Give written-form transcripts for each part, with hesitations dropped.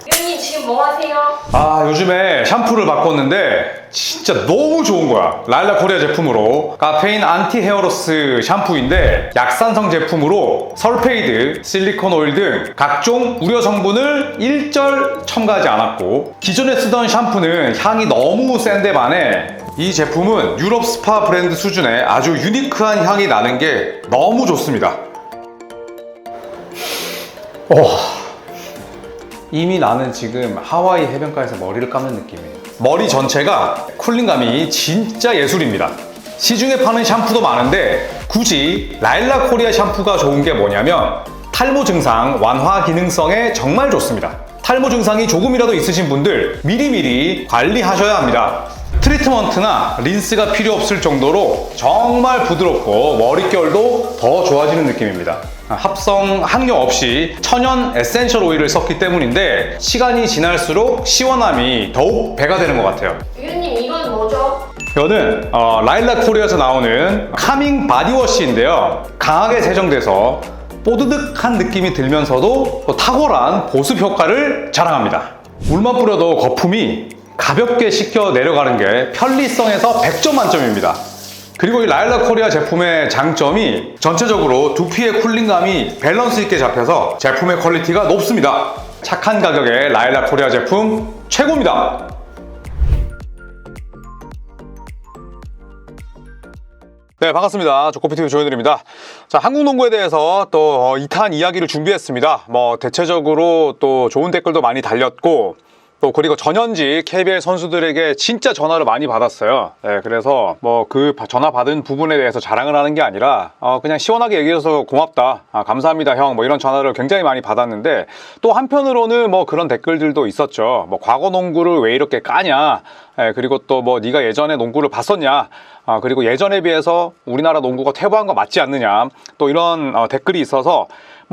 위원님 지금 뭐 하세요? 요즘에 샴푸를 바꿨는데 진짜 너무 좋은 거야. 라일락 코리아 제품으로 카페인 안티 헤어로스 샴푸인데 약산성 제품으로 설페이드, 실리콘 오일 등 각종 우려 성분을 일절 첨가하지 않았고, 기존에 쓰던 샴푸는 향이 너무 센데 반해 이 제품은 유럽 스파 브랜드 수준의 아주 유니크한 향이 나는 게 너무 좋습니다. 이미 나는 지금 하와이 해변가에서 머리를 감는 느낌이에요. 머리 전체가 쿨링감이 진짜 예술입니다. 시중에 파는 샴푸도 많은데 굳이 라일락 코리아 샴푸가 좋은 게 뭐냐면 탈모 증상 완화 기능성에 정말 좋습니다. 탈모 증상이 조금이라도 있으신 분들 미리미리 관리하셔야 합니다. 트리트먼트나 린스가 필요 없을 정도로 정말 부드럽고 머릿결도 더 좋아지는 느낌입니다. 합성 항력 없이 천연 에센셜 오일을 썼기 때문인데 시간이 지날수록 시원함이 더욱 배가 되는 것 같아요. 위원님 이건 뭐죠? 이거는 라일락 코리아에서 나오는 카밍 바디워시인데요. 강하게 세정돼서 뽀드득한 느낌이 들면서도 또 탁월한 보습 효과를 자랑합니다. 물만 뿌려도 거품이 가볍게 씻겨 내려가는 게 편리성에서 100점 만점입니다. 그리고 이 라일락 코리아 제품의 장점이 전체적으로 두피의 쿨링감이 밸런스 있게 잡혀서 제품의 퀄리티가 높습니다. 착한 가격에 라일락 코리아 제품 최고입니다. 네, 반갑습니다. 조코피TV 조현일입니다. 자, 한국 농구에 대해서 또 2탄 이야기를 준비했습니다. 대체적으로 또 좋은 댓글도 많이 달렸고, 또 그리고 전현직 KBL 선수들에게 진짜 전화를 많이 받았어요. 네, 그래서 그 전화 받은 부분에 대해서 자랑을 하는 게 아니라 그냥 시원하게 얘기해줘서 고맙다, 감사합니다 형, 이런 전화를 굉장히 많이 받았는데, 또 한편으로는 그런 댓글들도 있었죠. 과거 농구를 왜 이렇게 까냐, 그리고 또 네가 예전에 농구를 봤었냐, 그리고 예전에 비해서 우리나라 농구가 퇴보한 거 맞지 않느냐, 또 이런 댓글이 있어서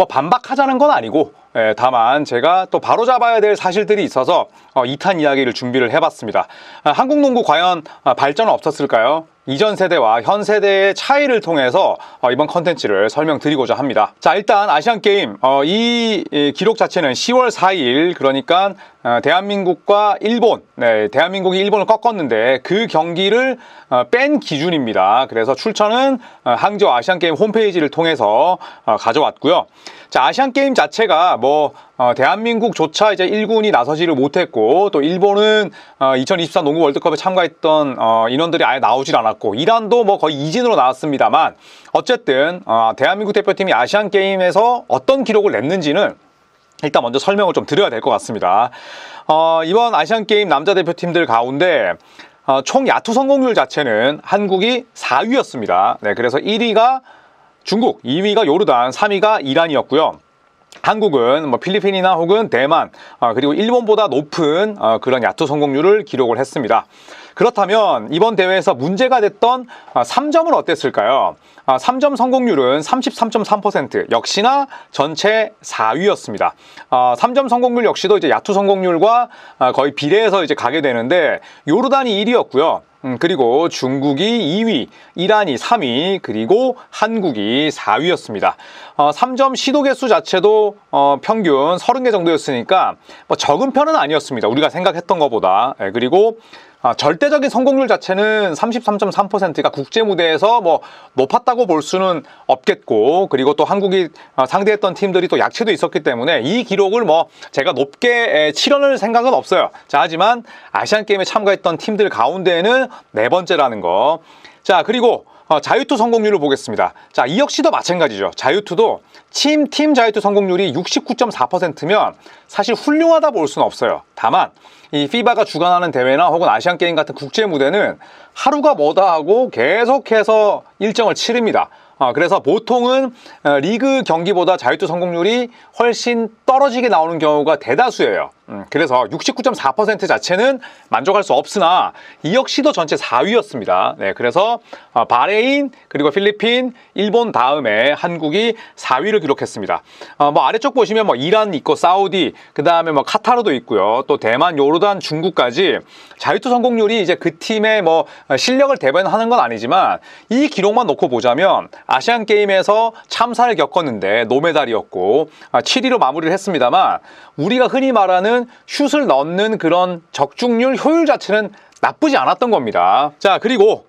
반박하자는 건 아니고, 다만 제가 또 바로잡아야 될 사실들이 있어서 2탄 이야기를 준비를 해봤습니다. 한국 농구 과연 발전은 없었을까요? 이전 세대와 현 세대의 차이를 통해서 이번 컨텐츠를 설명드리고자 합니다. 자, 일단 아시안게임 이 기록 자체는 10월 4일, 그러니까 대한민국과 일본, 대한민국이 일본을 꺾었는데 그 경기를 뺀 기준입니다. 그래서 출처는 항저우 아시안게임 홈페이지를 통해서 가져왔고요. 자, 아시안게임 자체가 대한민국조차 이제 1군이 나서지를 못했고, 또 일본은 2023 농구 월드컵에 참가했던 인원들이 아예 나오질 않았고, 이란도 거의 이진으로 나왔습니다만, 어쨌든 대한민국 대표팀이 아시안게임에서 어떤 기록을 냈는지는 일단 먼저 설명을 좀 드려야 될 것 같습니다. 이번 아시안게임 남자 대표팀들 가운데 총 야투 성공률 자체는 한국이 4위였습니다. 네, 그래서 1위가 중국, 2위가 요르단, 3위가 이란이었고요. 한국은 필리핀이나 혹은 대만, 그리고 일본보다 높은 그런 야투 성공률을 기록을 했습니다. 그렇다면 이번 대회에서 문제가 됐던 3점은 어땠을까요? 3점 성공률은 33.3%, 역시나 전체 4위였습니다. 3점 성공률 역시도 이제 야투 성공률과 거의 비례해서 이제 가게 되는데, 요르단이 1위였고요. 그리고 중국이 2위, 이란이 3위, 그리고 한국이 4위였습니다. 3점 시도 개수 자체도 평균 30개 정도였으니까 적은 편은 아니었습니다. 우리가 생각했던 것보다. 그리고 절대적인 성공률 자체는 33.3%가 국제 무대에서 높았다고 볼 수는 없겠고, 그리고 또 한국이 상대했던 팀들이 또 약체도 있었기 때문에 이 기록을 제가 높게 치려는 생각은 없어요. 자, 하지만 아시안게임에 참가했던 팀들 가운데는 네 번째라는 거. 자, 그리고 자유투 성공률을 보겠습니다. 자, 이 역시도 마찬가지죠. 자유투도 팀 자유투 성공률이 69.4%면 사실 훌륭하다 볼 수는 없어요. 다만 이 FIBA가 주관하는 대회나 혹은 아시안게임 같은 국제 무대는 하루가 뭐다 하고 계속해서 일정을 치릅니다. 그래서 보통은 리그 경기보다 자유투 성공률이 훨씬 떨어지게 나오는 경우가 대다수예요. 그래서 69.4% 자체는 만족할 수 없으나 이 역시도 전체 4위였습니다. 네, 그래서 바레인, 그리고 필리핀, 일본 다음에 한국이 4위를 기록했습니다. 뭐 아래쪽 보시면 뭐 이란 있고 사우디, 그 다음에 뭐 카타르도 있고요. 또 대만, 요르단, 중국까지 자유투 성공률이 이제 그 팀의 뭐 실력을 대변하는 건 아니지만 이 기록만 놓고 보자면 아시안 게임에서 참사를 겪었는데 노메달이었고 7위로 마무리를 했습니다만 우리가 흔히 말하는 슛을 넣는 그런 적중률 효율 자체는 나쁘지 않았던 겁니다. 자, 그리고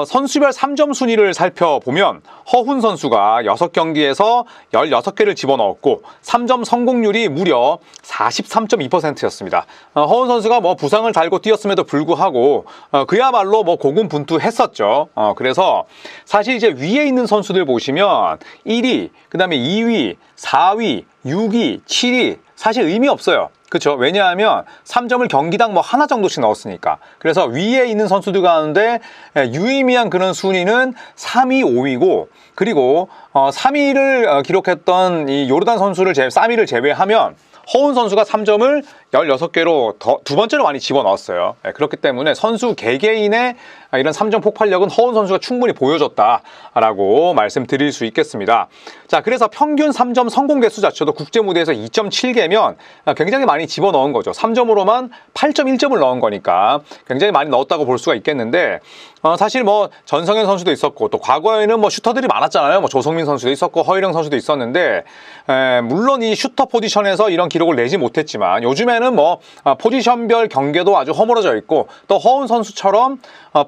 선수별 3점 순위를 살펴보면 허훈 선수가 6경기에서 16개를 집어넣었고 3점 성공률이 무려 43.2%였습니다. 허훈 선수가 뭐 부상을 달고 뛰었음에도 불구하고 그야말로 뭐 고군분투했었죠. 그래서 사실 이제 위에 있는 선수들 보시면 1위, 그 다음에 2위, 4위, 6위, 7위 사실 의미 없어요. 그렇죠. 왜냐하면 3점을 경기당 뭐 하나 정도씩 넣었으니까. 그래서 위에 있는 선수들 가운데 유의미한 그런 순위는 3위, 5위고 그리고 3위를 기록했던 이 요르단 선수를 3위를 제외하면 허훈 선수가 3점을 16개로 두 번째로 많이 집어넣었어요. 그렇기 때문에 선수 개개인의 이런 3점 폭발력은 허훈 선수가 충분히 보여줬다라고 말씀드릴 수 있겠습니다. 자, 그래서 평균 3점 성공 개수 자체도 국제 무대에서 2.7개면 굉장히 많이 집어넣은 거죠. 3점으로만 8.1점을 넣은 거니까 굉장히 많이 넣었다고 볼 수가 있겠는데 사실 뭐 전성현 선수도 있었고 또 과거에는 뭐 슈터들이 많았잖아요. 뭐 조성민 선수도 있었고 허일영 선수도 있었는데 물론 이 슈터 포지션에서 이런 기록을 내지 못했지만 요즘에는 뭐 포지션별 경계도 아주 허물어져 있고 또 허훈 선수처럼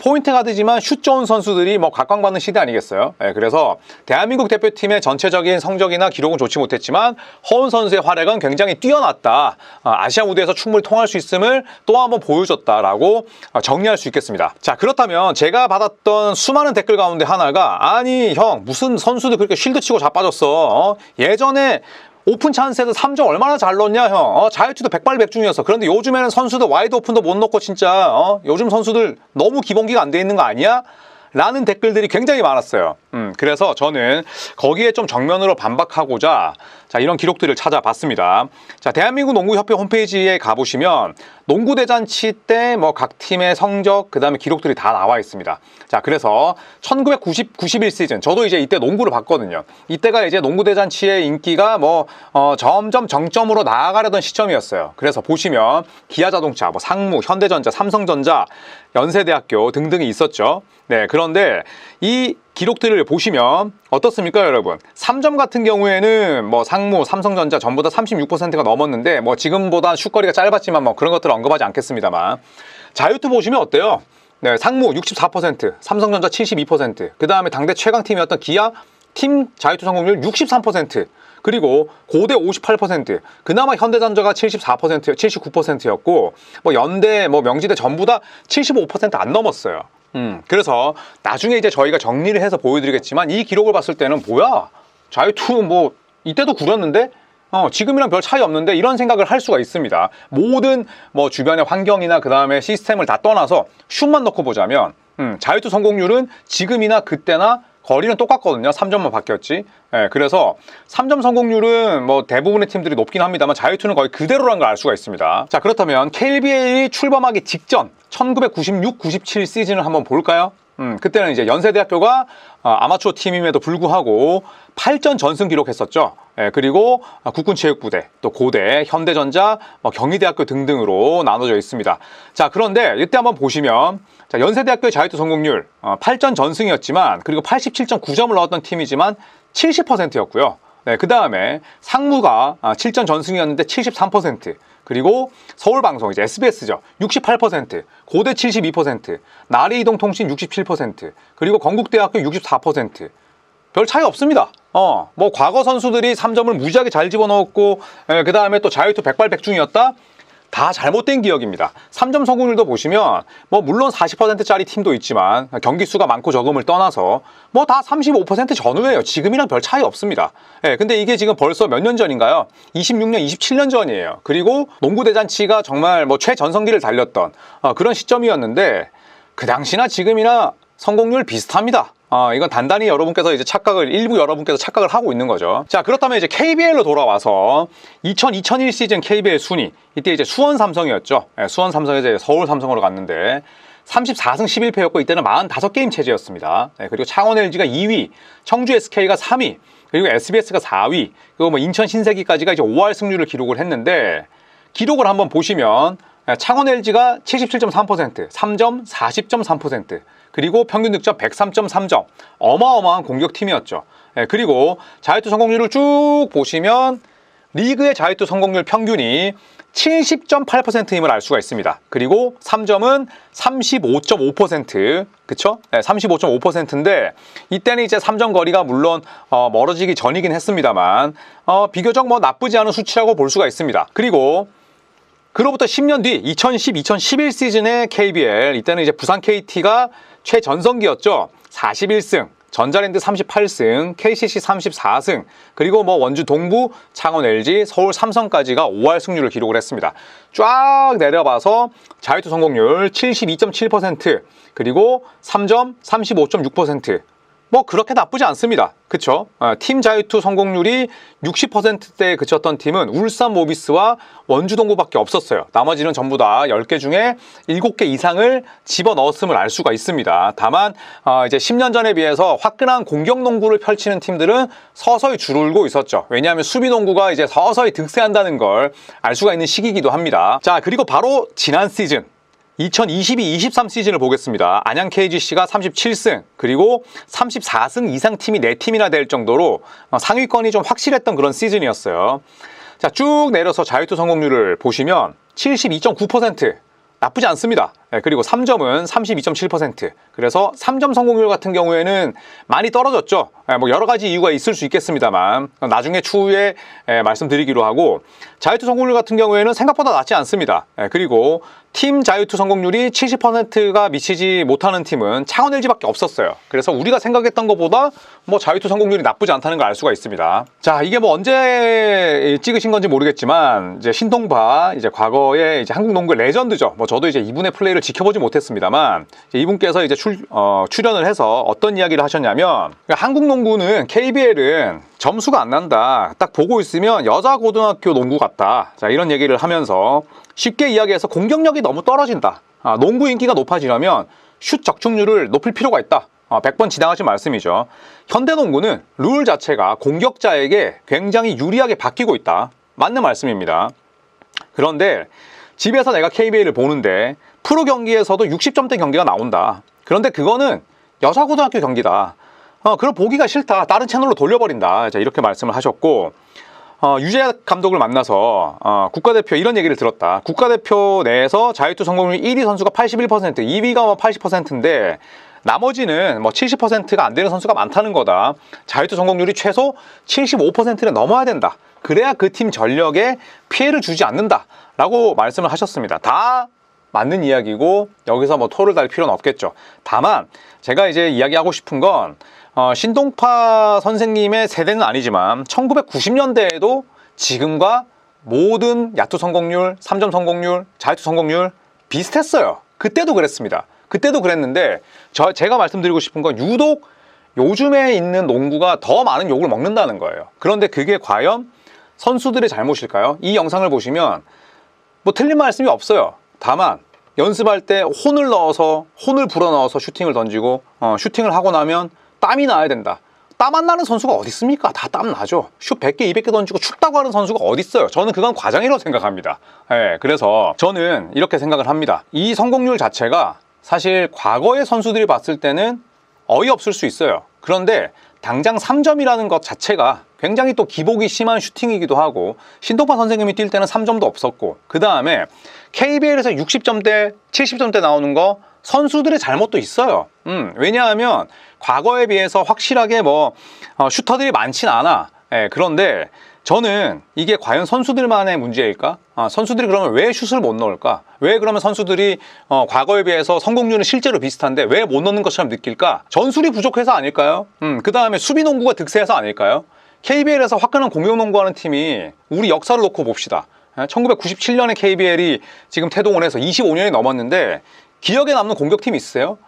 포인트 가드지만 슛 좋은 선수들이 뭐 각광받는 시대 아니겠어요? 그래서 대한민국 대표팀의 전체적인 성적이나 기록은 좋지 못했지만 허훈 선수의 활약은 굉장히 뛰어났다. 아시아 무대에서 충분히 통할 수 있음을 또 한번 보여줬다라고 정리할 수 있겠습니다. 자, 그렇다면 제가 받았던 수많은 댓글 가운데 하나가 아니 형 무슨 선수들 그렇게 쉴드 치고 자빠졌어. 예전에 오픈 찬스에서 3점 얼마나 잘 넣었냐 형. 자유투도 백발백중이었어. 그런데 요즘에는 선수들 와이드 오픈도 못 넣고 진짜 요즘 선수들 너무 기본기가 안 돼 있는 거 아니야? 라는 댓글들이 굉장히 많았어요. 그래서 저는 거기에 좀 정면으로 반박하고자 자, 이런 기록들을 찾아봤습니다. 자, 대한민국 농구협회 홈페이지에 가보시면 농구 대잔치 때 뭐 각 팀의 성적, 그 다음에 기록들이 다 나와 있습니다. 자, 그래서 1991 시즌, 저도 이제 이때 농구를 봤거든요. 이때가 이제 농구 대잔치의 인기가 뭐 점점 정점으로 나아가려던 시점이었어요. 그래서 보시면 기아자동차, 뭐 상무, 현대전자, 삼성전자, 연세대학교 등등이 있었죠. 네, 그런데 이 기록들을 보시면 어떻습니까, 여러분? 3점 같은 경우에는 뭐 상무, 삼성전자 전부 다 36%가 넘었는데 뭐 지금보다 슛거리가 짧았지만 뭐 그런 것들을 언급하지 않겠습니다만 자유투 보시면 어때요? 네, 상무 64%, 삼성전자 72%, 그 다음에 당대 최강팀이었던 기아 팀 자유투 성공률 63%, 그리고 고대 58%, 그나마 현대전자가 74%, 79%였고 뭐 연대, 뭐 명지대 전부 다 75%안 넘었어요. 그래서 나중에 이제 저희가 정리를 해서 보여드리겠지만 이 기록을 봤을 때는 뭐야? 자유투 뭐 이때도 구렸는데 지금이랑 별 차이 없는데 이런 생각을 할 수가 있습니다. 모든 뭐 주변의 환경이나 그 다음에 시스템을 다 떠나서 슛만 넣고 보자면 자유투 성공률은 지금이나 그때나 거리는 똑같거든요. 3점만 바뀌었지. 그래서 3점 성공률은 뭐 대부분의 팀들이 높긴 합니다만 자유투는 거의 그대로라는 걸 알 수가 있습니다. 자, 그렇다면 KBL이 출범하기 직전 1996-97 시즌을 한번 볼까요? 그때는 이제 연세대학교가 아마추어 팀임에도 불구하고 8전 전승 기록했었죠. 그리고 국군체육부대, 또 고대, 현대전자, 경희대학교 등등으로 나눠져 있습니다. 자, 그런데 이때 한번 보시면 자, 연세대학교의 자유투 성공률 8전 전승이었지만 그리고 87.9점을 넣었던 팀이지만 70%였고요. 네, 그 다음에 상무가 7전 전승이었는데 73%, 그리고 서울방송 이제 SBS죠 68%, 고대 72%, 나리이동통신 67%, 그리고 건국대학교 64%. 별 차이 없습니다. 뭐 과거 선수들이 3점을 무지하게 잘 집어넣었고 그 다음에 또 자유투 백발백중이었다? 다 잘못된 기억입니다. 3점 성공률도 보시면 뭐 물론 40%짜리 팀도 있지만 경기 수가 많고 적음을 떠나서 뭐 다 35% 전후예요. 지금이랑 별 차이 없습니다. 근데 이게 지금 벌써 몇 년 전인가요? 26년, 27년 전이에요. 그리고 농구 대잔치가 정말 뭐 최전성기를 달렸던 그런 시점이었는데 그 당시나 지금이나 성공률 비슷합니다. 이건 단단히 여러분께서 이제 일부 여러분께서 착각을 하고 있는 거죠. 자, 그렇다면 이제 KBL로 돌아와서 2001 시즌 KBL 순위. 이때 이제 수원 삼성이었죠. 수원 삼성에서 이제 서울 삼성으로 갔는데 34승 11패였고 이때는 45게임 체제였습니다. 그리고 창원 LG가 2위, 청주 SK가 3위, 그리고 SBS가 4위, 그리고 뭐 인천 신세기까지가 이제 5할 승률을 기록을 했는데 기록을 한번 보시면 창원 LG가 77.3%, 3점 40.3%, 그리고 평균 득점 103.3점, 어마어마한 공격팀이었죠. 그리고 자유투 성공률을 쭉 보시면 리그의 자유투 성공률 평균이 70.8%임을 알 수가 있습니다. 그리고 3점은 35.5%, 그쵸? 35.5%인데 이때는 이제 3점 거리가 물론 멀어지기 전이긴 했습니다만 비교적 뭐 나쁘지 않은 수치라고 볼 수가 있습니다. 그리고 그로부터 10년 뒤 2010-2011 시즌의 KBL, 이때는 이제 부산 KT가 최전성기였죠. 41승, 전자랜드 38승, KCC 34승, 그리고 뭐 원주 동부, 창원 LG, 서울 삼성까지가 5할 승률을 기록을 했습니다. 쫙 내려봐서 자유투 성공률 72.7%, 그리고 3점 35.6%. 뭐 그렇게 나쁘지 않습니다. 그쵸? 팀 자유투 성공률이 60%대에 그쳤던 팀은 울산 모비스와 원주 동부밖에 없었어요. 나머지는 전부 다 10개 중에 7개 이상을 집어넣었음을 알 수가 있습니다. 다만 이제 10년 전에 비해서 화끈한 공격 농구를 펼치는 팀들은 서서히 줄고 있었죠. 왜냐하면 수비 농구가 이제 서서히 득세한다는 걸 알 수가 있는 시기이기도 합니다. 자, 그리고 바로 지난 시즌 2022-23 시즌을 보겠습니다. 안양 KGC가 37승, 그리고 34승 이상 팀이 4팀이나 될 정도로 상위권이 좀 확실했던 그런 시즌이었어요. 자, 쭉 내려서 자유투 성공률을 보시면 72.9%, 나쁘지 않습니다. 그리고 3점은 32.7%. 그래서 3점 성공률 같은 경우에는 많이 떨어졌죠. 뭐 여러 가지 이유가 있을 수 있겠습니다만 나중에 추후에 말씀드리기로 하고, 자유투 성공률 같은 경우에는 생각보다 낮지 않습니다. 그리고 팀 자유투 성공률이 70%가 미치지 못하는 팀은 창원 LG밖에 없었어요. 그래서 우리가 생각했던 것보다 뭐 자유투 성공률이 나쁘지 않다는 걸 알 수가 있습니다. 자, 이게 뭐 언제 찍으신 건지 모르겠지만 이제 신동파, 이제 과거에 이제 한국 농구의 레전드죠. 뭐 저도 이제 이분의 플레이를 지켜보지 못했습니다만 이분께서 이제 출연을 해서 어떤 이야기를 하셨냐면, 한국 농구는 KBL은 점수가 안 난다. 딱 보고 있으면 여자 고등학교 농구 같다. 자, 이런 얘기를 하면서 쉽게 이야기해서 공격력이 너무 떨어진다. 농구 인기가 높아지려면 슛 적중률을 높일 필요가 있다. 100번 지나가신 말씀이죠. 현대농구는 룰 자체가 공격자에게 굉장히 유리하게 바뀌고 있다. 맞는 말씀입니다. 그런데 집에서 내가 KBL을 보는데 프로 경기에서도 60점대 경기가 나온다. 그런데 그거는 여자고등학교 경기다. 그걸 보기가 싫다. 다른 채널로 돌려버린다. 자, 이렇게 말씀을 하셨고, 유재 감독을 만나서 국가대표 이런 얘기를 들었다. 국가대표 내에서 자유투 성공률 1위 선수가 81%, 2위가 뭐 80%인데 나머지는 뭐 70%가 안 되는 선수가 많다는 거다. 자유투 성공률이 최소 75%를 넘어야 된다. 그래야 그 팀 전력에 피해를 주지 않는다. 라고 말씀을 하셨습니다. 다 맞는 이야기고 여기서 뭐 토를 달 필요는 없겠죠. 다만 제가 이제 이야기하고 싶은 건 신동파 선생님의 세대는 아니지만 1990년대에도 지금과 모든 야투 성공률, 3점 성공률, 자유투 성공률 비슷했어요. 그때도 그랬습니다. 그때도 그랬는데 제가 말씀드리고 싶은 건 유독 요즘에 있는 농구가 더 많은 욕을 먹는다는 거예요. 그런데 그게 과연 선수들의 잘못일까요? 이 영상을 보시면 뭐 틀린 말씀이 없어요. 다만 연습할 때 혼을 불어넣어서 슈팅을 던지고 슈팅을 하고 나면 땀이 나야 된다. 땀 안 나는 선수가 어디 있습니까? 다 땀 나죠. 슛 100개, 200개 던지고 춥다고 하는 선수가 어디 있어요? 저는 그건 과장이라고 생각합니다. 그래서 저는 이렇게 생각을 합니다. 이 성공률 자체가 사실 과거의 선수들이 봤을 때는 어이없을 수 있어요. 그런데 당장 3점이라는 것 자체가 굉장히 또 기복이 심한 슈팅이기도 하고, 신동파 선생님이 뛸 때는 3점도 없었고, 그 다음에 KBL에서 60점대, 70점대 나오는 거 선수들의 잘못도 있어요. 왜냐하면 과거에 비해서 확실하게 슈터들이 많진 않아. 그런데 저는 이게 과연 선수들만의 문제일까? 선수들이 그러면 왜 슛을 못 넣을까? 왜 그러면 선수들이 과거에 비해서 성공률은 실제로 비슷한데 왜 못 넣는 것처럼 느낄까? 전술이 부족해서 아닐까요? 그 다음에 수비 농구가 득세해서 아닐까요? KBL에서 화끈한 공격 농구하는 팀이 우리 역사를 놓고 봅시다. 1997년에 KBL이 지금 태동을 해서 25년이 넘었는데 기억에 남는 공격팀 있으세요?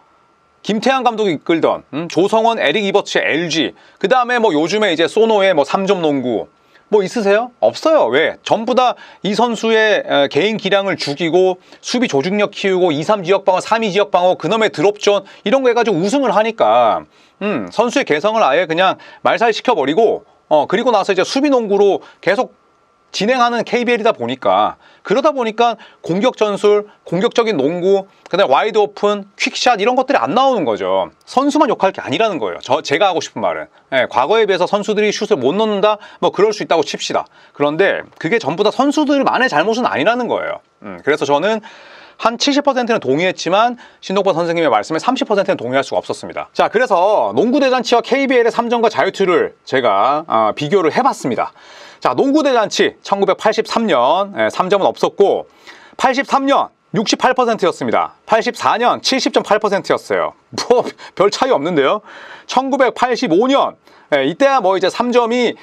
김태환 감독이 이끌던 조성원, 에릭 이버츠의 LG, 그 다음에 뭐 요즘에 이제 소노의 뭐 3점 농구 뭐 있으세요? 없어요. 왜? 전부 다 이 선수의 개인 기량을 죽이고 수비 조직력 키우고 2, 3 지역 방어, 3, 2 지역 방어, 그놈의 드롭존 이런 거 해가지고 우승을 하니까 선수의 개성을 아예 그냥 말살시켜버리고 그리고 나서 이제 수비 농구로 계속 진행하는 KBL이다 보니까 그러다 보니까 공격 전술, 공격적인 농구, 그다음에 와이드 오픈, 퀵샷 이런 것들이 안 나오는 거죠. 선수만 욕할 게 아니라는 거예요. 제가 하고 싶은 말은 과거에 비해서 선수들이 슛을 못 넣는다 뭐 그럴 수 있다고 칩시다. 그런데 그게 전부 다 선수들만의 잘못은 아니라는 거예요. 그래서 저는 한 70%는 동의했지만 신동범 선생님의 말씀에 30%는 동의할 수가 없었습니다. 자, 그래서 농구대잔치와 KBL의 3점과 자유투를 제가 비교를 해봤습니다. 자, 농구대잔치 1983년 3점은 없었고 83년 68%였습니다. 84년 70.8%였어요. 뭐 별 차이 없는데요. 1985년 이때야 뭐 이제 3점이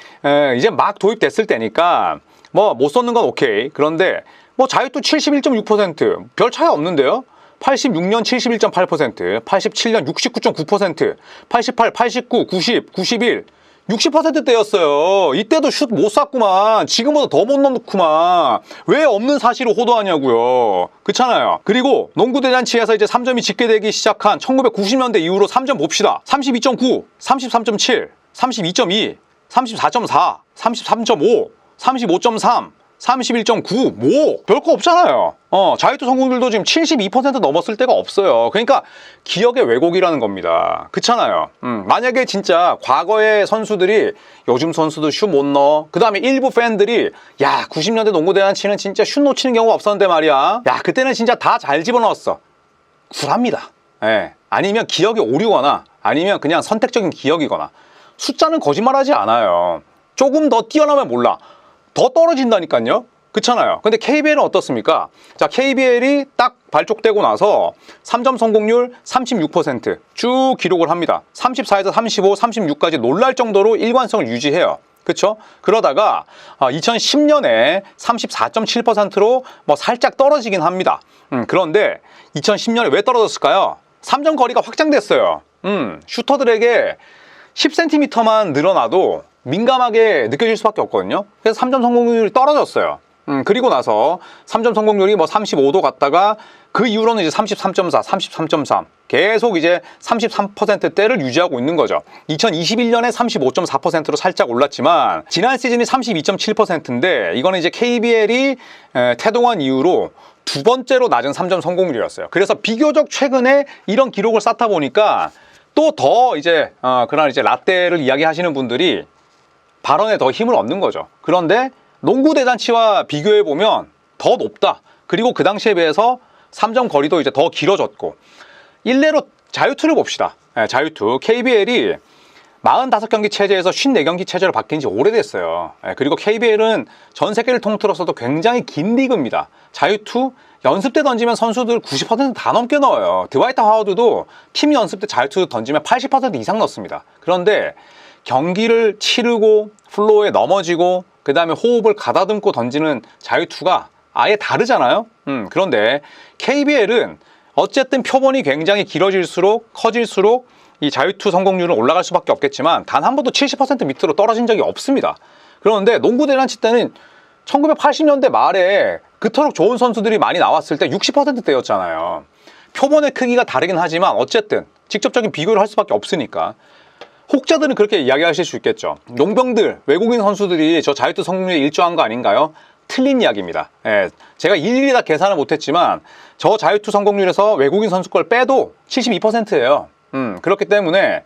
이제 막 도입됐을 때니까 뭐 못 썼는 건 오케이. 그런데 뭐 자유투 71.6% 별 차이 없는데요. 86년 71.8%, 87년 69.9%, 88, 89, 90, 91 60%대였어요. 이때도 슛 못 쐈구만. 지금보다 더 못 넣구만. 왜 없는 사실을 호도하냐고요. 그렇잖아요. 그리고 농구대잔치에서 이제 3점이 집계되기 시작한 1990년대 이후로 3점 봅시다. 32.9, 33.7, 32.2, 34.4, 33.5, 35.3, 31.9, 뭐 별거 없잖아요. 자유투 성공률도 지금 72% 넘었을 때가 없어요. 그러니까 기억의 왜곡이라는 겁니다. 그렇잖아요. 만약에 진짜 과거의 선수들이 요즘 선수도 슛 못 넣어. 그 다음에 일부 팬들이 야 90년대 농구대잔치는 진짜 슛 놓치는 경우가 없었는데 말이야. 야 그때는 진짜 다 잘 집어넣었어. 굴합니다. 아니면 기억이 오류거나 아니면 그냥 선택적인 기억이거나 숫자는 거짓말하지 않아요. 조금 더 뛰어나면 몰라. 더 떨어진다니까요. 그렇잖아요. 근데 KBL은 어떻습니까? 자, KBL이 딱 발족되고 나서 3점 성공률 36% 쭉 기록을 합니다. 34에서 35, 36까지 놀랄 정도로 일관성을 유지해요. 그렇죠? 그러다가 2010년에 34.7%로 뭐 살짝 떨어지긴 합니다. 그런데 2010년에 왜 떨어졌을까요? 3점 거리가 확장됐어요. 슈터들에게 10cm만 늘어나도 민감하게 느껴질 수밖에 없거든요. 그래서 3점 성공률이 떨어졌어요. 그리고 나서 3점 성공률이 뭐 35도 갔다가 그 이후로는 이제 33.4, 33.3 계속 이제 33%대를 유지하고 있는 거죠. 2021년에 35.4%로 살짝 올랐지만 지난 시즌이 32.7%인데 이거는 이제 KBL이 태동한 이후로 두 번째로 낮은 3점 성공률이었어요. 그래서 비교적 최근에 이런 기록을 쌓다 보니까 또 더 이제 그런 이제 라떼를 이야기하시는 분들이 발언에 더 힘을 얻는 거죠. 그런데 농구대잔치와 비교해보면 더 높다. 그리고 그 당시에 비해서 3점 거리도 이제 더 길어졌고 일례로 자유투를 봅시다. 자유투 KBL이 45경기 체제에서 54경기 체제로 바뀐 지 오래됐어요. 그리고 KBL은 전 세계를 통틀어서도 굉장히 긴 리그입니다. 자유투 연습 때 던지면 선수들 90%다 넘게 넣어요. 드와이트 하워드도 팀 연습 때 자유투 던지면 80% 이상 넣습니다. 그런데 경기를 치르고 플로어에 넘어지고 그 다음에 호흡을 가다듬고 던지는 자유투가 아예 다르잖아요. 그런데 KBL은 어쨌든 표본이 굉장히 길어질수록 커질수록 이 자유투 성공률은 올라갈 수밖에 없겠지만 단 한 번도 70% 밑으로 떨어진 적이 없습니다. 그런데 농구대잔치 때는 1980년대 말에 그토록 좋은 선수들이 많이 나왔을 때 60%대였잖아요. 표본의 크기가 다르긴 하지만 어쨌든 직접적인 비교를 할 수밖에 없으니까 혹자들은 그렇게 이야기하실 수 있겠죠. 용병들, 외국인 선수들이 저 자유투 성공률에 일조한 거 아닌가요? 틀린 이야기입니다. 제가 일일이 다 계산을 못했지만 저 자유투 성공률에서 외국인 선수 걸 빼도 72%예요. 그렇기 때문에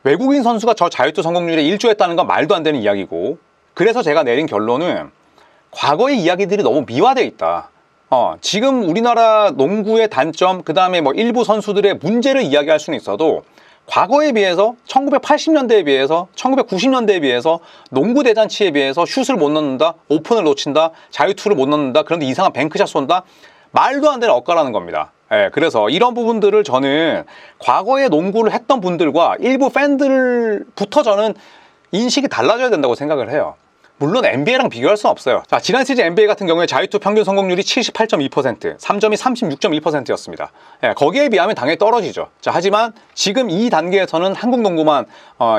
외국인 선수가 저 자유투 성공률에 일조했다는 건 말도 안 되는 이야기고 그래서 제가 내린 결론은 과거의 이야기들이 너무 미화되어 있다. 지금 우리나라 농구의 단점, 그 다음에 뭐 일부 선수들의 문제를 이야기할 수는 있어도 과거에 비해서 1980년대에 비해서 1990년대에 비해서 농구 대잔치에 비해서 슛을 못 넣는다, 오픈을 놓친다, 자유투를 못 넣는다, 그런데 이상한 뱅크샷 쏜다, 말도 안 되는 엇가라는 겁니다. 그래서 이런 부분들을 저는 과거에 농구를 했던 분들과 일부 팬들부터 저는 인식이 달라져야 된다고 생각을 해요. 물론 NBA랑 비교할 수는 없어요. 자, 지난 시즌 NBA 같은 경우에 자유투 평균 성공률이 78.2%, 3점이 36.1%였습니다. 예, 거기에 비하면 당연히 떨어지죠. 자, 하지만 지금 이 단계에서는 한국 농구만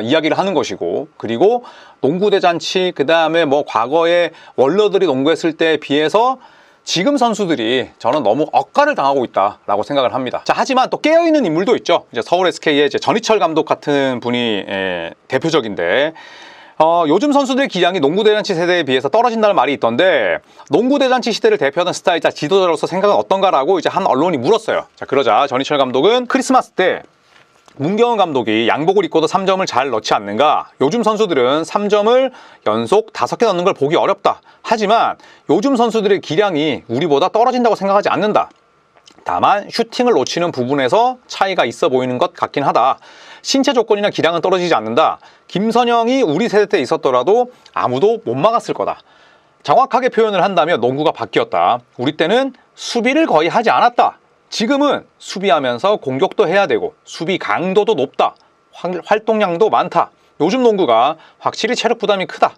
이야기를 하는 것이고, 그리고 농구 대잔치, 그 다음에 뭐 과거에 원러들이 농구했을 때에 비해서 지금 선수들이 저는 너무 억가를 당하고 있다라고 생각을 합니다. 자, 하지만 또 깨어있는 인물도 있죠. 이제 서울 SK의 이제 전희철 감독 같은 분이 대표적인데, 요즘 선수들의 기량이 농구대잔치 세대에 비해서 떨어진다는 말이 있던데, 농구대잔치 시대를 대표하는 스타이자 지도자로서 생각은 어떤가라고 이제 한 언론이 물었어요. 자, 그러자 전희철 감독은 크리스마스 때 문경은 감독이 양복을 입고도 3점을 잘 넣지 않는가? 요즘 선수들은 3점을 연속 5개 넣는 걸 보기 어렵다. 하지만 요즘 선수들의 기량이 우리보다 떨어진다고 생각하지 않는다. 다만 슈팅을 놓치는 부분에서 차이가 있어 보이는 것 같긴 하다. 신체 조건이나 기량은 떨어지지 않는다. 김선영이 우리 세대 때 있었더라도 아무도 못 막았을 거다. 정확하게 표현을 한다면 농구가 바뀌었다. 우리 때는 수비를 거의 하지 않았다. 지금은 수비하면서 공격도 해야 되고 수비 강도도 높다. 활동량도 많다. 요즘 농구가 확실히 체력 부담이 크다.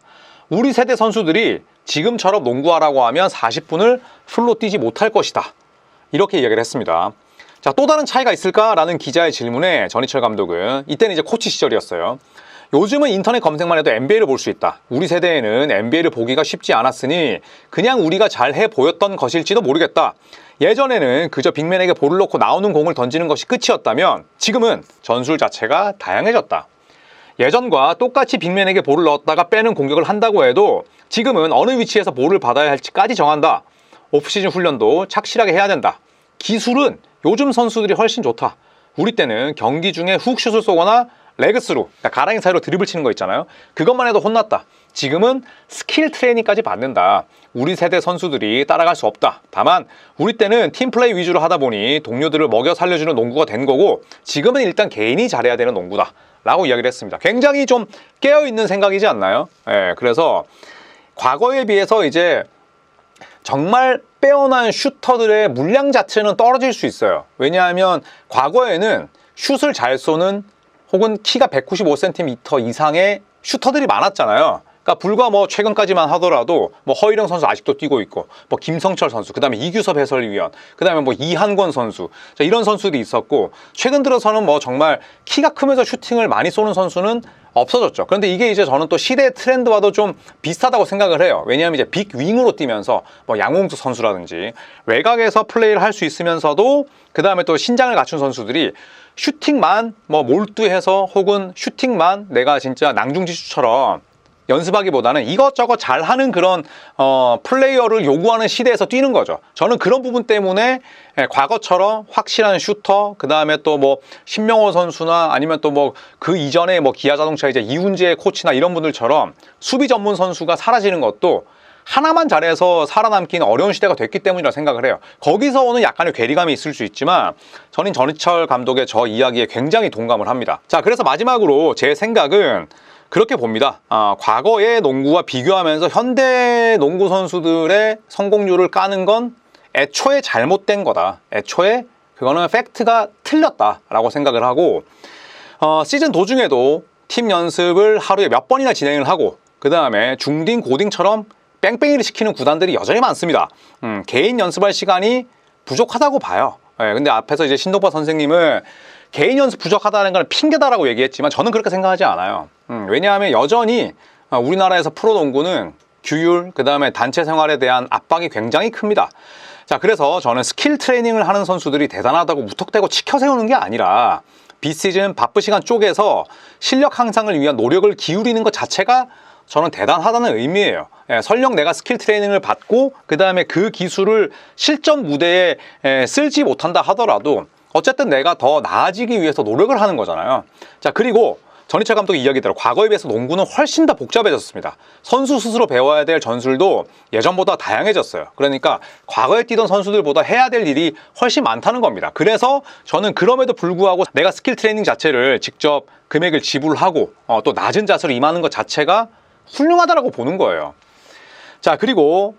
우리 세대 선수들이 지금처럼 농구하라고 하면 40분을 풀로 뛰지 못할 것이다. 이렇게 이야기를 했습니다. 자, 또 다른 차이가 있을까라는 기자의 질문에 전희철 감독은, 이때는 이제 코치 시절이었어요. 요즘은 인터넷 검색만 해도 NBA를 볼 수 있다. 우리 세대에는 NBA를 보기가 쉽지 않았으니 그냥 우리가 잘해 보였던 것일지도 모르겠다. 예전에는 그저 빅맨에게 볼을 넣고 나오는 공을 던지는 것이 끝이었다면 지금은 전술 자체가 다양해졌다. 예전과 똑같이 빅맨에게 볼을 넣었다가 빼는 공격을 한다고 해도 지금은 어느 위치에서 볼을 받아야 할지까지 정한다. 오프시즌 훈련도 착실하게 해야 된다. 기술은 요즘 선수들이 훨씬 좋다. 우리 때는 경기 중에 훅슛을 쏘거나 레그스루, 그러니까 가랑이 사이로 드리블 치는 거 있잖아요. 그것만 해도 혼났다. 지금은 스킬 트레이닝까지 받는다. 우리 세대 선수들이 따라갈 수 없다. 다만 우리 때는 팀플레이 위주로 하다 보니 동료들을 먹여 살려주는 농구가 된 거고, 지금은 일단 개인이 잘해야 되는 농구다 라고 이야기를 했습니다. 굉장히 좀 깨어있는 생각이지 않나요? 예, 그래서 과거에 비해서 이제 정말 빼어난 슈터들의 물량 자체는 떨어질 수 있어요. 왜냐하면 과거에는 슛을 잘 쏘는 혹은 키가 195cm 이상의 슈터들이 많았잖아요. 그러니까 불과 뭐 최근까지만 하더라도 뭐 허일영 선수 아직도 뛰고 있고, 뭐 김성철 선수, 그다음에 이규섭 해설위원, 그다음에 뭐 이한권 선수, 자, 이런 선수들이 있었고, 최근 들어서는 뭐 정말 키가 크면서 슈팅을 많이 쏘는 선수는 없어졌죠. 그런데 이게 이제 저는 또 시대의 트렌드와도 좀 비슷하다고 생각을 해요. 왜냐하면 이제 빅 윙으로 뛰면서 뭐 양홍수 선수라든지 외곽에서 플레이를 할 수 있으면서도 그 다음에 또 신장을 갖춘 선수들이 슈팅만 뭐 몰두해서 혹은 슈팅만 내가 진짜 낭중지추처럼 연습하기보다는 이것저것 잘하는 그런 플레이어를 요구하는 시대에서 뛰는 거죠. 저는 그런 부분 때문에 과거처럼 확실한 슈터, 그 다음에 또 뭐 신명호 선수나 아니면 또 뭐 그 이전에 뭐 기아자동차 이제 이훈재 코치나 이런 분들처럼 수비 전문 선수가 사라지는 것도 하나만 잘해서 살아남기는 어려운 시대가 됐기 때문이라 생각을 해요. 거기서 오는 약간의 괴리감이 있을 수 있지만 저는 전희철 감독의 저 이야기에 굉장히 동감을 합니다. 자, 그래서 마지막으로 제 생각은 그렇게 봅니다. 과거의 농구와 비교하면서 현대 농구 선수들의 성공률을 까는 건 애초에 잘못된 거다. 애초에 그거는 팩트가 틀렸다라고 생각을 하고, 시즌 도중에도 팀 연습을 하루에 몇 번이나 진행을 하고, 그 다음에 중딩, 고딩처럼 뺑뺑이를 시키는 구단들이 여전히 많습니다. 개인 연습할 시간이 부족하다고 봐요. 근데 앞에서 이제 신동파 선생님은 개인 연습 부족하다는 건 핑계다라고 얘기했지만 저는 그렇게 생각하지 않아요. 왜냐하면 여전히 우리나라에서 프로농구는 규율, 그 다음에 단체 생활에 대한 압박이 굉장히 큽니다. 자, 그래서 저는 스킬 트레이닝을 하는 선수들이 대단하다고 무턱대고 치켜 세우는 게 아니라 비시즌 바쁜 시간 쪼개서 실력 향상을 위한 노력을 기울이는 것 자체가 저는 대단하다는 의미예요. 설령 내가 스킬 트레이닝을 받고 그 다음에 그 기술을 실전 무대에 쓸지 못한다 하더라도 어쨌든 내가 더 나아지기 위해서 노력을 하는 거잖아요. 자, 그리고 전희철 감독의 이야기대로 과거에 비해서 농구는 훨씬 더 복잡해졌습니다. 선수 스스로 배워야 될 전술도 예전보다 다양해졌어요. 그러니까 과거에 뛰던 선수들보다 해야 될 일이 훨씬 많다는 겁니다. 그래서 저는 그럼에도 불구하고 내가 스킬 트레이닝 자체를 직접 금액을 지불하고 또 낮은 자세로 임하는 것 자체가 훌륭하다라고 보는 거예요. 자, 그리고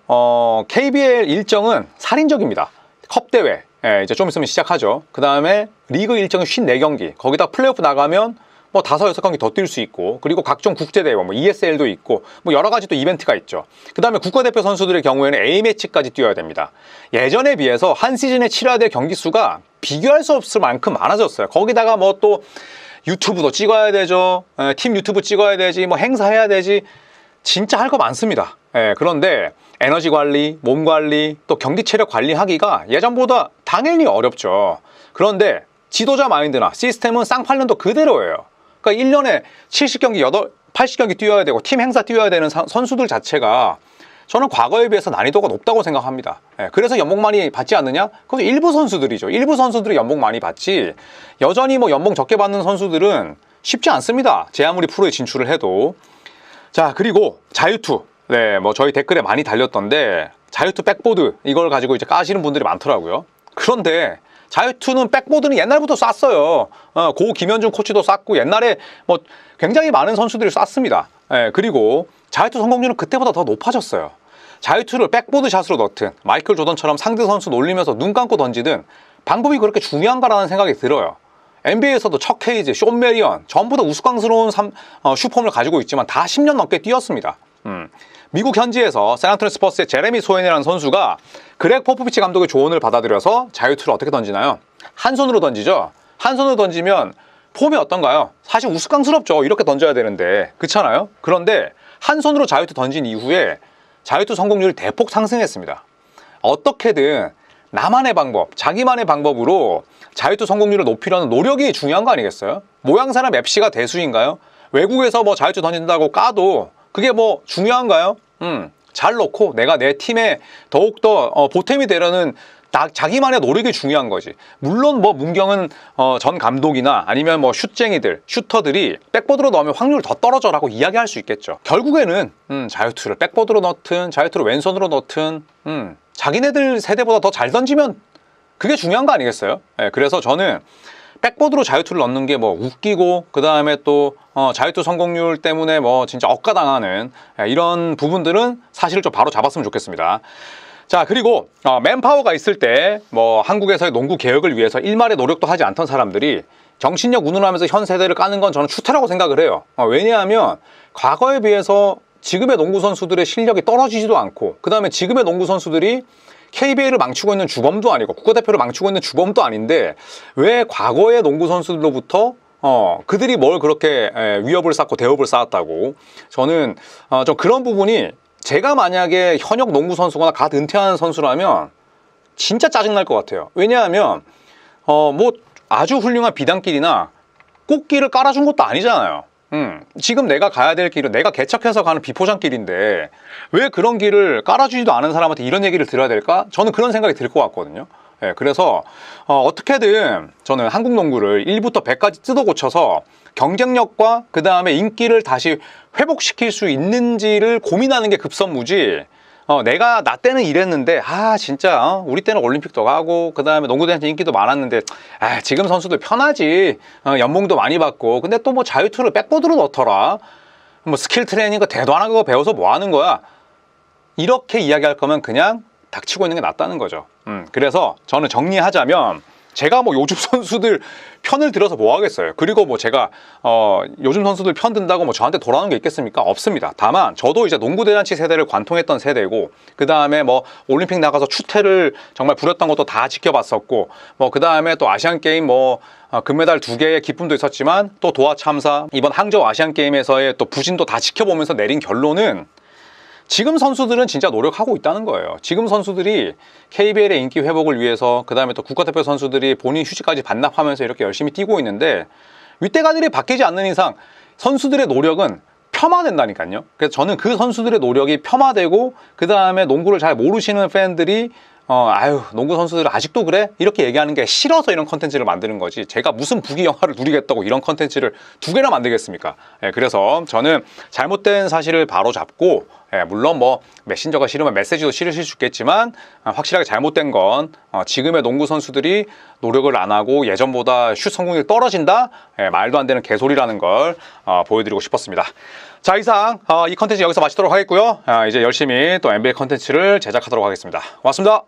KBL 일정은 살인적입니다. 컵대회 이제 좀 있으면 시작하죠. 그 다음에 리그 일정이 54경기, 거기다 플레이오프 나가면 뭐 5, 6경기 더 뛸 수 있고, 그리고 각종 국제대회, 뭐 ESL도 있고, 뭐 여러 가지 또 이벤트가 있죠. 그 다음에 국가대표 선수들의 경우에는 A매치까지 뛰어야 됩니다. 예전에 비해서 한 시즌에 치러야 될 경기 수가 비교할 수 없을 만큼 많아졌어요. 거기다가 뭐 또 유튜브도 찍어야 되죠. 팀 유튜브 찍어야 되지, 뭐 행사해야 되지. 진짜 할 거 많습니다. 그런데 에너지 관리, 몸 관리, 또 경기 체력 관리하기가 예전보다 당연히 어렵죠. 그런데 지도자 마인드나 시스템은 쌍팔년도 그대로예요. 그러니까 1년에 70경기, 80경기 뛰어야 되고 팀 행사 뛰어야 되는 선수들 자체가 저는 과거에 비해서 난이도가 높다고 생각합니다. 그래서 연봉 많이 받지 않느냐? 그것도 일부 선수들이죠. 일부 선수들이 연봉 많이 받지, 여전히 뭐 연봉 적게 받는 선수들은 쉽지 않습니다. 제 아무리 프로에 진출을 해도. 자, 그리고 자유투. 네, 뭐 저희 댓글에 많이 달렸던데, 자유투 백보드 이걸 가지고 이제 까시는 분들이 많더라고요. 그런데 자유투는 백보드는 옛날부터 쐈어요. 고 김현준 코치도 쐈고, 옛날에 뭐 굉장히 많은 선수들이 쐈습니다. 그리고 자유투 성공률은 그때보다 더 높아졌어요. 자유투를 백보드 샷으로 넣든 마이클 조던처럼 상대 선수 놀리면서 눈 감고 던지든 방법이 그렇게 중요한가라는 생각이 들어요. NBA에서도 척 헤이즈, 숀 메리언 전부 다 우스꽝스러운 슈퍼를 가지고 있지만 다 10년 넘게 뛰었습니다. 미국 현지에서 샌안토니 스퍼스의 제레미 소엔이라는 선수가 그렉 포포비치 감독의 조언을 받아들여서 자유투를 어떻게 던지나요? 한 손으로 던지죠. 한 손으로 던지면 폼이 어떤가요? 사실 우스꽝스럽죠. 이렇게 던져야 되는데, 그렇잖아요? 그런데 한 손으로 자유투 던진 이후에 자유투 성공률이 대폭 상승했습니다. 어떻게든 나만의 방법, 자기만의 방법으로 자유투 성공률을 높이려는 노력이 중요한 거 아니겠어요? 모양새나 맵시가 대수인가요? 외국에서 뭐 자유투 던진다고 까도 그게 뭐 중요한가요? 잘 넣고 내가 내 팀에 더욱더 보탬이 되려는 자기만의 노력이 중요한 거지. 물론 뭐 문경은 전 감독이나 아니면 뭐 슛쟁이들, 슈터들이 백보드로 넣으면 확률 더 떨어져라고 이야기할 수 있겠죠. 결국에는 자유투를 백보드로 넣든 자유투를 왼손으로 넣든 자기네들 세대보다 더 잘 던지면 그게 중요한 거 아니겠어요? 그래서 저는 백보드로 자유투를 넣는 게 뭐 웃기고, 그 다음에 또 자유투 성공률 때문에 뭐 진짜 억가당하는 이런 부분들은 사실을 좀 바로 잡았으면 좋겠습니다. 자, 그리고 맨파워가 있을 때 뭐 한국에서의 농구 개혁을 위해서 일말의 노력도 하지 않던 사람들이 정신력 운운하면서 현 세대를 까는 건 저는 추태라고 생각을 해요. 왜냐하면 과거에 비해서 지금의 농구 선수들의 실력이 떨어지지도 않고, 그 다음에 지금의 농구 선수들이 KBL을 망치고 있는 주범도 아니고 국가대표를 망치고 있는 주범도 아닌데, 왜 과거의 농구 선수들로부터 그들이 뭘 그렇게 위협을 쌓고 대업을 쌓았다고. 저는 좀 그런 부분이, 제가 만약에 현역 농구 선수거나 갓 은퇴하는 선수라면 진짜 짜증날 것 같아요. 왜냐하면 뭐 아주 훌륭한 비단길이나 꽃길을 깔아준 것도 아니잖아요. 지금 내가 가야 될 길은 내가 개척해서 가는 비포장길인데 왜 그런 길을 깔아주지도 않은 사람한테 이런 얘기를 들어야 될까? 저는 그런 생각이 들 것 같거든요. 그래서 어떻게든 저는 한국 농구를 1부터 100까지 뜯어 고쳐서 경쟁력과 그 다음에 인기를 다시 회복시킬 수 있는지를 고민하는 게 급선무지, 내가 나 때는 이랬는데 진짜 우리 때는 올림픽도 가고 그 다음에 농구대회에서 인기도 많았는데 지금 선수들 편하지, 연봉도 많이 받고 근데 또 뭐 자유투를 백보드로 넣더라, 뭐 스킬 트레이닝 거 대도 안 하고 배워서 뭐 하는 거야, 이렇게 이야기할 거면 그냥 닥치고 있는 게 낫다는 거죠. 그래서 저는 정리하자면, 제가 뭐 요즘 선수들 편을 들어서 뭐 하겠어요. 그리고 뭐 제가 요즘 선수들 편 든다고 뭐 저한테 돌아오는 게 있겠습니까? 없습니다. 다만 저도 이제 농구대잔치 세대를 관통했던 세대고, 그 다음에 뭐 올림픽 나가서 추태를 정말 부렸던 것도 다 지켜봤었고, 뭐 그 다음에 또 아시안게임 뭐 금메달 2개의 기쁨도 있었지만, 또 도하 참사, 이번 항저우 아시안게임에서의 또 부진도 다 지켜보면서 내린 결론은, 지금 선수들은 진짜 노력하고 있다는 거예요. 지금 선수들이 KBL의 인기 회복을 위해서, 그 다음에 또 국가대표 선수들이 본인 휴식까지 반납하면서 이렇게 열심히 뛰고 있는데, 윗대가들이 바뀌지 않는 이상 선수들의 노력은 폄하된다니까요. 그래서 저는 그 선수들의 노력이 폄하되고, 그 다음에 농구를 잘 모르시는 팬들이 농구 선수들 아직도 그래? 이렇게 얘기하는 게 싫어서 이런 컨텐츠를 만드는 거지, 제가 무슨 부귀 영화를 누리겠다고 이런 컨텐츠를 2개나 만들겠습니까? 그래서 저는 잘못된 사실을 바로 잡고, 물론 뭐 메신저가 싫으면 메시지도 싫으실 수 있겠지만, 확실하게 잘못된 건 지금의 농구 선수들이 노력을 안 하고 예전보다 슛 성공률이 떨어진다? 말도 안 되는 개소리라는 걸 보여드리고 싶었습니다. 자, 이상 이 컨텐츠 여기서 마치도록 하겠고요. 이제 열심히 또 NBA 컨텐츠를 제작하도록 하겠습니다. 고맙습니다.